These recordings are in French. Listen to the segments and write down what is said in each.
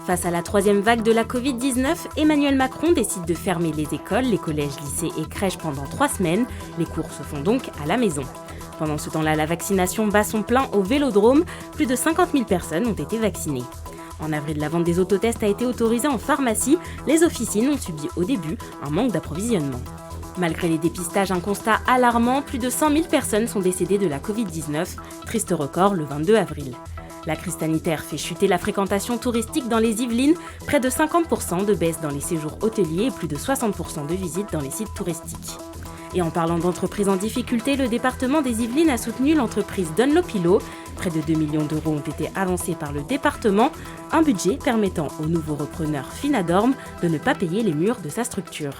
Face à la troisième vague de la Covid-19, Emmanuel Macron décide de fermer les écoles, les collèges, lycées et crèches pendant 3 semaines. Les cours se font donc à la maison. Pendant ce temps-là, la vaccination bat son plein au Vélodrome. Plus de 50 000 personnes ont été vaccinées. En avril, la vente des autotests a été autorisée en pharmacie. Les officines ont subi au début un manque d'approvisionnement. Malgré les dépistages, un constat alarmant, plus de 100 000 personnes sont décédées de la Covid-19. Triste record le 22 avril. La crise sanitaire fait chuter la fréquentation touristique dans les Yvelines, près de 50% de baisse dans les séjours hôteliers et plus de 60% de visites dans les sites touristiques. Et en parlant d'entreprises en difficulté, le département des Yvelines a soutenu l'entreprise Dunlopillo. Près de 2 millions d'euros ont été avancés par le département, un budget permettant au nouveau repreneur Finadorm de ne pas payer les murs de sa structure.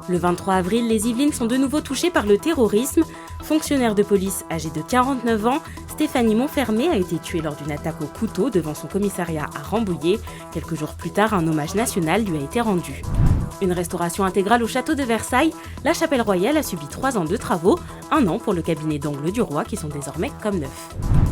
Le 23 avril, les Yvelines sont de nouveau touchées par le terrorisme. Fonctionnaire de police âgé de 49 ans, Stéphanie Montfermé a été tuée lors d'une attaque au couteau devant son commissariat à Rambouillet. Quelques jours plus tard, un hommage national lui a été rendu. Une restauration intégrale au château de Versailles, la chapelle royale a subi 3 ans de travaux, 1 an pour le cabinet d'angles du roi qui sont désormais comme neufs.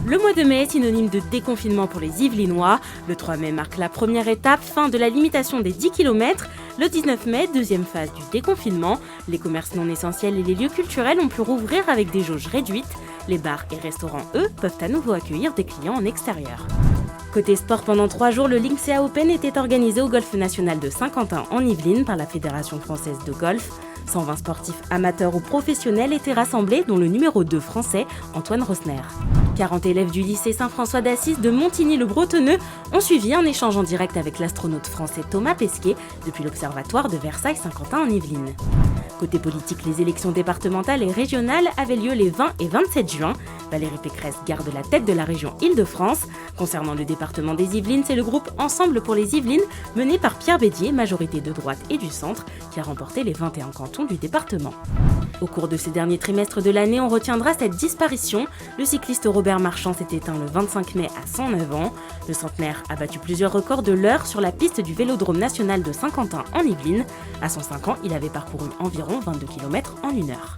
Le mois de mai est synonyme de déconfinement pour les Yvelinois. Le 3 mai marque la première étape, fin de la limitation des 10 km. Le 19 mai, deuxième phase du déconfinement. Les commerces non essentiels et les lieux culturels ont pu rouvrir avec des jauges réduites. Les bars et restaurants, eux, peuvent à nouveau accueillir des clients en extérieur. Côté sport, pendant 3 jours, le Linksea Open était organisé au Golf National de Saint-Quentin en Yvelines par la Fédération française de golf. 120 sportifs amateurs ou professionnels étaient rassemblés, dont le numéro 2 français, Antoine Rosner. 40 élèves du lycée Saint-François d'Assise de Montigny-le-Bretonneux ont suivi un échange en direct avec l'astronaute français Thomas Pesquet depuis l'observatoire de Versailles-Saint-Quentin en Yvelines. Côté politique, les élections départementales et régionales avaient lieu les 20 et 27 juin. Valérie Pécresse garde la tête de la région Île-de-France. Concernant le département des Yvelines, c'est le groupe Ensemble pour les Yvelines, mené par Pierre Bédier, majorité de droite et du centre, qui a remporté les 21 cantons du département. Au cours de ces derniers trimestres de l'année, on retiendra cette disparition. Le cycliste Robert Marchand s'est éteint le 25 mai à 109 ans. Le centenaire a battu plusieurs records de l'heure sur la piste du Vélodrome national de Saint-Quentin en Yvelines. À 105 ans, il avait parcouru environ 22 km en 1 heure.